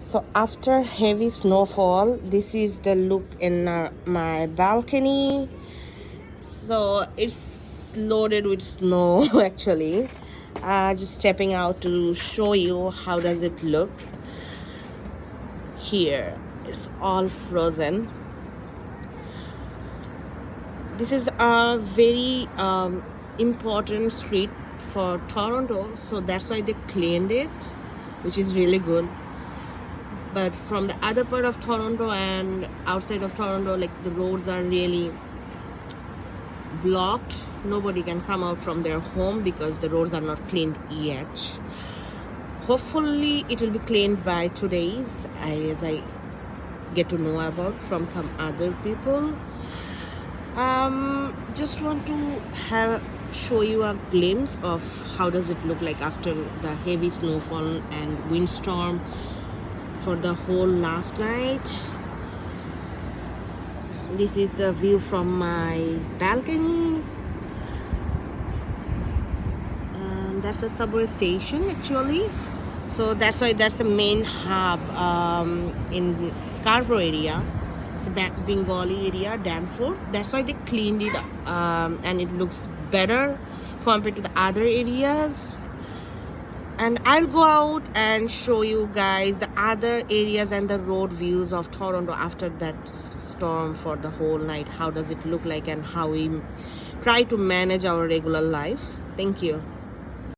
So after heavy snowfall, this is the look in my balcony. So it's loaded with snow actually. Just stepping out to show you how does it look. Here it's all frozen. This is a very important street for Toronto, so that's why they cleaned it, which is really good. But from the other part of Toronto and outside of Toronto, like the roads are really blocked. Nobody can come out from their home because the roads are not cleaned yet. Hopefully it will be cleaned by today's, as I get to know about from some other people. Just want to show you a glimpse of how does it look like after the heavy snowfall and windstorm for the whole last night. This is the view from my balcony. That's a subway station actually, so that's why that's the main hub in Scarborough area. It's a Bengali area, Danforth. That's why they cleaned it and it looks better compared to the other areas. And I'll go out and show you guys the other areas and the road views of Toronto after that storm for the whole night. How does it look like and how we try to manage our regular life. Thank you.